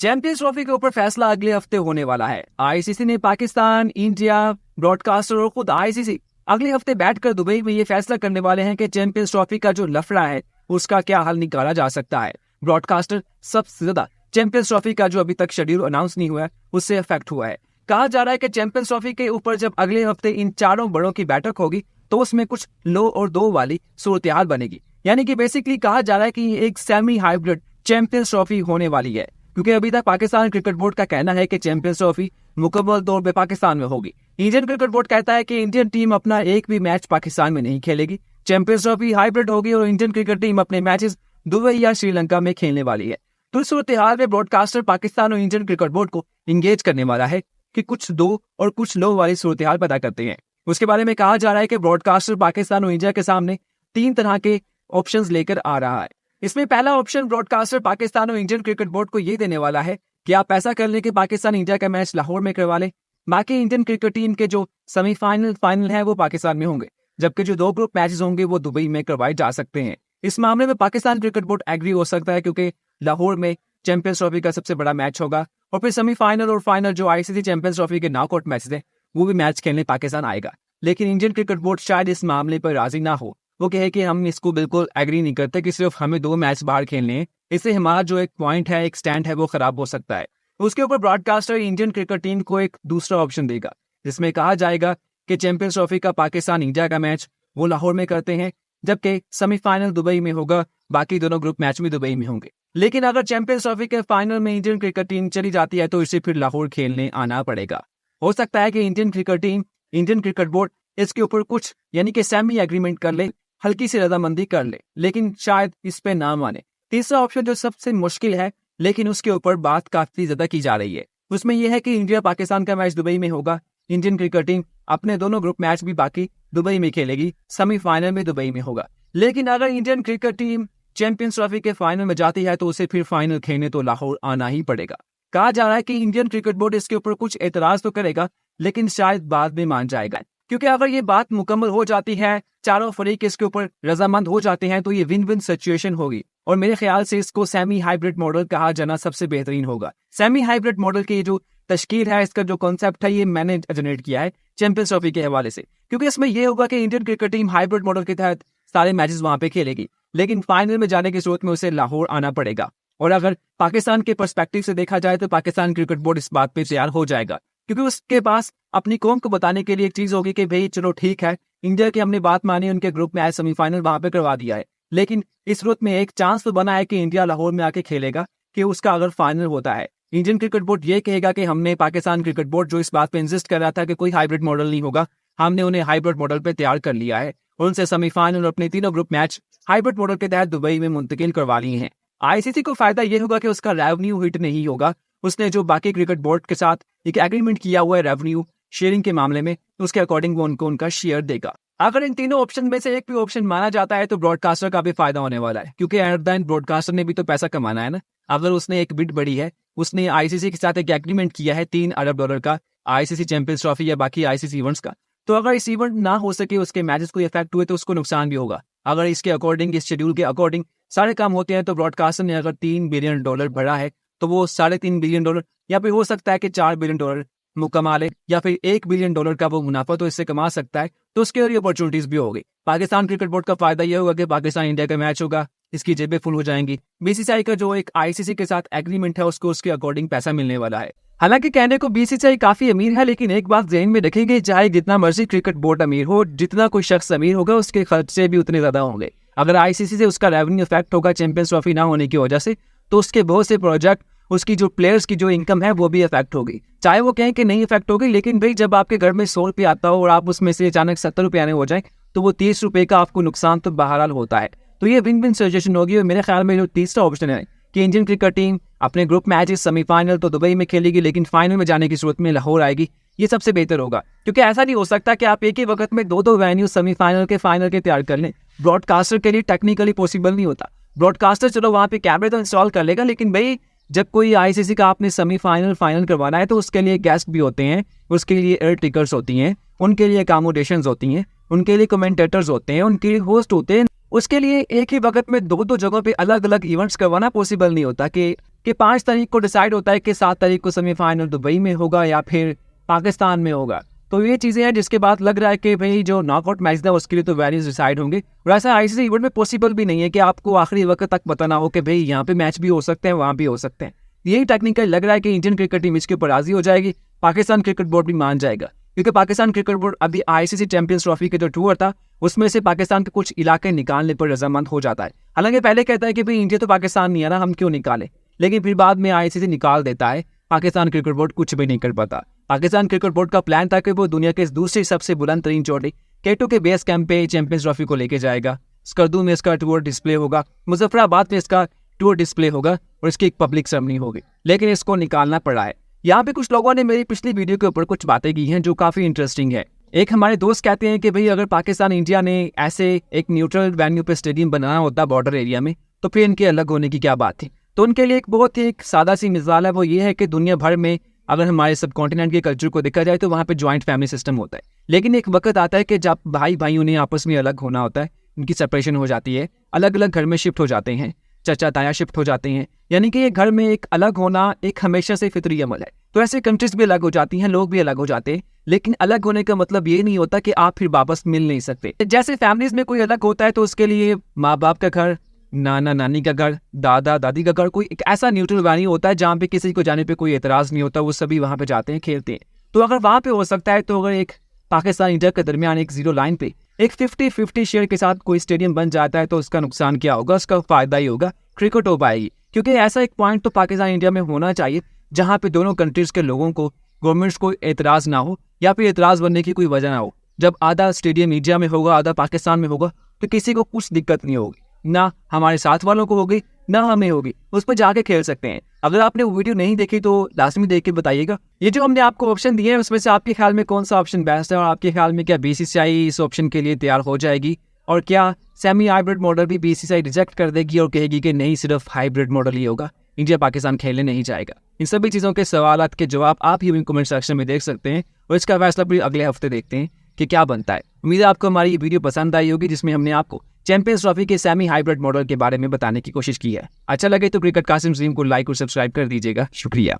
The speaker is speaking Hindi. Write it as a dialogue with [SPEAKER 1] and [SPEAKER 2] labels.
[SPEAKER 1] चैंपियंस ट्रॉफी के ऊपर फैसला अगले हफ्ते होने वाला है। आईसीसी ने पाकिस्तान, इंडिया, ब्रॉडकास्टर और खुद आईसीसी अगले हफ्ते बैठकर दुबई में ये फैसला करने वाले हैं कि चैंपियंस ट्रॉफी का जो लफड़ा है उसका क्या हल निकाला जा सकता है। ब्रॉडकास्टर सबसे ज्यादा चैंपियंस ट्रॉफी का जो अभी तक शेड्यूल अनाउंस नहीं हुआ है उससे अफेक्ट हुआ है। कहा जा रहा है कि चैंपियंस ट्रॉफी के ऊपर जब अगले हफ्ते इन चारों बड़ों की बैठक होगी तो उसमें कुछ लो और दो वाली सूरत हाल बनेगी। यानी कि बेसिकली कहा जा रहा है कि एक सेमी हाइब्रिड चैंपियंस ट्रॉफी होने वाली है, क्योंकि अभी तक पाकिस्तान क्रिकेट बोर्ड का कहना है कि चैंपियंस ट्रॉफी मुकम्मल तौर पे पाकिस्तान में होगी। इंडियन क्रिकेट बोर्ड कहता है कि इंडियन टीम अपना एक भी मैच पाकिस्तान में नहीं खेलेगी। चैंपियंस ट्रॉफी हाइब्रिड होगी और इंडियन क्रिकेट टीम अपने मैचेस दुबई या श्रीलंका में खेलने वाली है। तो इस सूरत हाल में ब्रॉडकास्टर पाकिस्तान और इंडियन क्रिकेट बोर्ड को इंगेज करने वाला है कि कुछ दो और कुछ लो वाली सूरत हाल पैदा करते हैं। उसके बारे में कहा जा रहा है कि ब्रॉडकास्टर पाकिस्तान और इंडिया के सामने 3 तरह के ऑप्शंस लेकर आ रहा है। इसमें पहला ऑप्शन ब्रॉडकास्टर पाकिस्तान और इंडियन क्रिकेट बोर्ड को ये देने वाला है कि आप ऐसा कर लें कि पाकिस्तान इंडिया का मैच लाहौर में करवा लें, बाकी इंडियन क्रिकेट टीम के जो सेमीफाइनल फाइनल है वो पाकिस्तान में होंगे, जबकि जो 2 ग्रुप मैचेस होंगे वो दुबई में करवाए जा सकते हैं। इस मामले में पाकिस्तान क्रिकेट बोर्ड एग्री हो सकता है, क्योंकि लाहौर में चैंपियंस ट्रॉफी का सबसे बड़ा मैच होगा और फिर सेमीफाइनल और फाइनल जो आईसीसी चैंपियंस ट्रॉफी के नॉकआउट मैचेस हैं वो भी मैच खेलने पाकिस्तान आएगा। लेकिन इंडियन क्रिकेट बोर्ड शायद इस मामले पर राजी ना हो। वो कहे कि हम इसको बिल्कुल एग्री नहीं करते कि सिर्फ हमें 2 मैच बाहर खेलने हैं, इससे हमारा जो एक पॉइंट है, एक स्टैंड है, वो खराब हो सकता है। उसके ऊपर ब्रॉडकास्टर इंडियन क्रिकेट टीम को एक दूसरा ऑप्शन देगा, जिसमें कहा जाएगा कि चैंपियंस ट्रॉफी का पाकिस्तान इंडिया का मैच वो लाहौर में करते हैं, जबकि सेमीफाइनल दुबई में होगा, बाकी दोनों ग्रुप मैच भी दुबई में होंगे। लेकिन अगर चैंपियंस ट्रॉफी के फाइनल में इंडियन क्रिकेट टीम चली जाती है तो इसे फिर लाहौर खेलने आना पड़ेगा। हो सकता है कि Indian cricket team, Indian cricket board इसके ऊपर कुछ यानी कि सेमी एग्रीमेंट कर ले, हल्की सी रजामंदी कर ले, लेकिन शायद इस पे ना माने। तीसरा ऑप्शन जो सबसे मुश्किल है लेकिन उसके ऊपर बात काफी ज्यादा की जा रही है, उसमें यह है कि इंडिया पाकिस्तान का मैच दुबई में होगा, इंडियन क्रिकेट टीम अपने दोनों ग्रुप मैच भी बाकी दुबई में खेलेगी, सेमीफाइनल में दुबई में होगा। लेकिन अगर Indian cricket team champions trophy के फाइनल में जाती है तो उसे फिर फाइनल खेलने तो लाहौर आना ही पड़ेगा। कहा जा रहा है कि इंडियन क्रिकेट बोर्ड इसके ऊपर कुछ एतराज तो करेगा, लेकिन शायद बाद में मान जाएगा, क्योंकि अगर ये बात मुकम्मल हो जाती है, चारों फरीक इसके ऊपर रजामंद हो जाते हैं, तो ये विन विन सिचुएशन होगी और मेरे ख्याल से इसको सेमी हाइब्रिड मॉडल कहा जाना सबसे बेहतरीन होगा। सेमी हाइब्रिड मॉडल की जो तश्कील है, इसका जो कॉन्सेप्ट है, ये मैंने जनरेट किया है चैंपियंस ट्रॉफी के हवाले से, क्योंकि इसमें यह होगा कि Indian cricket team hybrid model के तहत सारे मैचेस वहां पे खेलेगी, लेकिन फाइनल में जाने की सूरत में उसे लाहौर आना पड़ेगा। और अगर पाकिस्तान के पर्सपेक्टिव से देखा जाए तो पाकिस्तान क्रिकेट बोर्ड इस बात पे तैयार हो जाएगा, क्योंकि उसके पास अपनी कौम को बताने के लिए एक चीज होगी कि भाई चलो ठीक है, इंडिया की हमने बात मानी, उनके ग्रुप में सेमीफाइनल वहां पे करवा दिया है, लेकिन इस सूरत में एक चांस तो बना है कि इंडिया लाहौर में आके खेलेगा, कि उसका अगर फाइनल होता है इंडियन क्रिकेट बोर्ड ये कहेगा कि हमने पाकिस्तान क्रिकेट बोर्ड जो इस बात पे इंसिस्ट कर रहा था कि कोई हाइब्रिड मॉडल नहीं होगा, हमने उन्हें हाइब्रिड मॉडल पे तैयार कर लिया है और उनसे सेमीफाइनल और अपने तीनों ग्रुप मैच हाइब्रिड मॉडल के तहत दुबई में मुंतकिल करवा लिए हैं। आईसीसी को फायदा यह होगा कि उसका रेवेन्यू हिट नहीं होगा, उसने जो बाकी क्रिकेट बोर्ड के साथ एक एग्रीमेंट किया हुआ है रेवेन्यू शेयरिंग के मामले में, उसके अकॉर्डिंग वो उनको उनका शेयर देगा। अगर इन तीनों ऑप्शन में से एक भी ऑप्शन माना जाता है तो ब्रॉडकास्टर का भी फायदा होने वाला है, क्योंकि एट द एंड ब्रॉडकास्टर ने भी तो पैसा कमाना है ना। अगर उसने एक बिड बढ़ी है, उसने आईसीसी के साथ एक एग्रीमेंट किया है $3 अरब का आईसीसी चैंपियंस ट्रॉफी या बाकी आईसीसी इवेंट्स का, तो अगर इस इवेंट ना हो सके, उसके मैचेस को इफेक्ट हुए तो उसको नुकसान भी होगा। अगर इसके अकॉर्डिंग, इस शेड्यूल के अकॉर्डिंग सारे काम होते हैं तो ब्रॉडकास्टर ने अगर $3 बिलियन भरा है तो वो $3.5 बिलियन या फिर हो सकता है कि $4 बिलियन कमा ले, या फिर $1 बिलियन का वो मुनाफा तो इससे कमा सकता है, तो उसके लिए अपॉर्चुनिटीज भी होगी। पाकिस्तान क्रिकेट बोर्ड का फायदा यह होगा कि पाकिस्तान इंडिया का मैच होगा, इसकी जेबें फुल हो जाएंगी। बीसीसीआई का जो एक आईसीसी के साथ एग्रीमेंट है उसको उसके अकॉर्डिंग पैसा मिलने वाला है। हालांकि कहने को बीसीसीआई काफी अमीर है, लेकिन एक बात ध्यान में रखेंगे, चाहे जितना मर्जी क्रिकेट बोर्ड अमीर हो, जितना कोई शख्स अमीर होगा उसके खर्चे भी उतने ज्यादा होंगे। अगर आईसीसी से उसका रेवेन्यू इफेक्ट होगा चैंपियंस ट्रॉफी ना होने की वजह से, तो उसके बहुत से प्रोजेक्ट, उसकी जो प्लेयर्स की जो इनकम है वो भी इफेक्ट होगी। चाहे वो कहें कि नहीं इफेक्ट होगी, लेकिन भाई जब आपके घर में 100 रुपये आता हो और आप उसमें से अचानक 70 रुपये आने हो जाए तो वो 30 रुपये का आपको नुकसान तो बहरहाल होता है। तो ये विन विन सिचुएशन होगी। और मेरे ख्याल में जो तीसरा ऑप्शन है कि इंडियन क्रिकेट टीम अपने ग्रुप मैचेस सेमीफाइनल तो दुबई में खेलेगी, लेकिन फाइनल में जाने की सूरत में लाहौर आएगी, ये सबसे बेहतर होगा। क्योंकि ऐसा नहीं हो सकता कि आप एक ही वक्त में 2 वेन्यू सेमीफाइनल के फाइनल के तैयार कर लें। ब्रॉडकास्टर के लिए टेक्निकली पॉसिबल नहीं होता। ब्रॉडकास्टर चलो वहाँ पे कैमरे तो इंस्टॉल कर लेगा, लेकिन भाई जब कोई आईसीसी का आपने सेमीफाइनल फाइनल करवाना है तो उसके लिए गेस्ट भी होते हैं, उसके लिए एयर टिकट्स होती हैं, उनके लिए अकोमोडेशंस होती हैं, उनके लिए कमेंटेटर्स होते हैं, उनके लिए होस्ट होते हैं। उसके लिए एक ही वक्त में 2 जगहों पे अलग अलग इवेंट्स करवाना पॉसिबल नहीं होता कि कि 5 तारीख को डिसाइड होता है कि 7 तारीख को सेमीफाइनल दुबई में होगा या फिर पाकिस्तान में होगा। तो ये चीज़ें हैं जिसके बाद लग रहा है कि भाई जो नॉकआउट मैच था उसके लिए तो वेन्यूज डिसाइड होंगे। और ऐसा आईसीसी इवेंट में पॉसिबल भी नहीं है कि आपको आखिरी वक्त तक पता ना हो कि भाई यहाँ पे मैच भी हो सकते हैं, वहाँ भी हो सकते हैं। यही टेक्निकल लग रहा है कि इंडियन क्रिकेट टीम इसके ऊपर राजी हो जाएगी, पाकिस्तान क्रिकेट बोर्ड भी मान जाएगा, क्योंकि पाकिस्तान क्रिकेट बोर्ड अभी आईसीसी चैंपियंस ट्रॉफी के जो टूर था उसमें से पाकिस्तान के कुछ इलाके निकालने पर रजामंद हो जाता है। हालांकि पहले कहता है कि भाई इंडिया तो पाकिस्तान नहीं है ना, हम क्यों निकालें, लेकिन फिर बाद में आईसीसी निकाल देता है। पाकिस्तान क्रिकेट बोर्ड कुछ भी नहीं कर पाता। पाकिस्तान क्रिकेट बोर्ड का प्लान था कि वो दुनिया के दूसरी सबसे बुलंद तरीन चोटी K2 के बेस कैंप पे चैंपियंस ट्रॉफी को लेके जाएगा। स्कर्दू में इसका टूर डिस्प्ले होगा, मुजफ्फराबाद में इसका टूर डिस्प्ले होगा और इसकी एक पब्लिक सेरेमनी होगी, लेकिन इसको निकालना पड़ा है। यहाँ पे कुछ लोगों ने मेरी पिछली वीडियो के ऊपर कुछ बातें की हैं जो काफ़ी इंटरेस्टिंग है। एक हमारे दोस्त कहते हैं कि भाई अगर पाकिस्तान इंडिया ने ऐसे एक न्यूट्रल वेन्यू पे स्टेडियम बनाना होता बॉर्डर एरिया में तो फिर इनके अलग होने की क्या बात थी। तो उनके लिए एक बहुत ही एक सादा सी मिसाल है, वो ये है कि दुनिया भर में अगर हमारे सब कॉन्टिनेंट के कल्चर को देखा जाए तो वहाँ पे जॉइंट फैमिली सिस्टम होता है, लेकिन एक वक्त आता है कि जब भाई भाइयों ने आपस में अलग होना होता है, उनकी सेपरेशन हो जाती है, अलग अलग घर में शिफ्ट हो जाते हैं, चाचा ताया शिफ्ट हो जाते हैं, यानी कि ये घर में एक अलग होना एक हमेशा से फितरी अमल है। तो ऐसे कंट्रीज भी अलग हो जाती हैं, लोग भी अलग हो जाते हैं, लेकिन अलग होने का मतलब ये नहीं होता कि आप फिर वापस मिल नहीं सकते। जैसे फैमिलीज में कोई अलग होता है तो उसके लिए माँ बाप का घर, नाना नानी का घर, दादा दादी का घर, कोई एक ऐसा न्यूट्रल वैन्यू होता है जहाँ पे किसी को जाने पे कोई एतराज़ नहीं होता, वो सभी वहाँ पे जाते हैं, खेलते हैं। तो अगर वहाँ पे हो सकता है तो अगर एक पाकिस्तान इंडिया के दरमियान एक जीरो लाइन पे एक 50-50 शेयर के साथ कोई स्टेडियम बन जाता है तो उसका नुकसान क्या होगा, उसका फायदा ही होगा, क्रिकेट हो पाएगी। क्योंकि ऐसा एक पॉइंट तो पाकिस्तान इंडिया में होना चाहिए जहाँ पे दोनों कंट्रीज के लोगों को, गवर्नमेंट्स को एतराज़ ना हो या फिर एतराज़ बनने की कोई वजह ना हो। जब आधा स्टेडियम इंडिया में होगा, आधा पाकिस्तान में होगा, तो किसी को कुछ दिक्कत नहीं होगी, ना हमारे साथ वालों को होगी ना हमें होगी, उस पर जाके खेल सकते हैं। अगर आपने वो वीडियो नहीं देखी तो लाजमी देख के बताइएगा। ये जो हमने आपको ऑप्शन दिए हैं उसमें से आपके ख्याल में कौन सा ऑप्शन बेस्ट है, और आपके ख्याल में क्या बीसीसीआई इस ऑप्शन के लिए तैयार हो जाएगी, और क्या सेमी हाइब्रिड मॉडल भी बीसीसीआई रिजेक्ट कर देगी और कहेगी कि नहीं सिर्फ हाइब्रिड मॉडल ही होगा, इंडिया पाकिस्तान खेलने नहीं जाएगा। इन सभी चीज़ों के सवालात के जवाब आप ही कमेंट सेक्शन में देख सकते हैं और इसका फैसला भी अगले हफ्ते देखते हैं कि क्या बनता है। उम्मीद है आपको हमारी ये वीडियो पसंद आई होगी जिसमें हमने आपको चैंपियंस ट्रॉफी के सेमी हाइब्रिड मॉडल के बारे में बताने की कोशिश की है। अच्छा लगे तो क्रिकेट कासिम ज़ीम को लाइक और सब्सक्राइब कर दीजिएगा। शुक्रिया।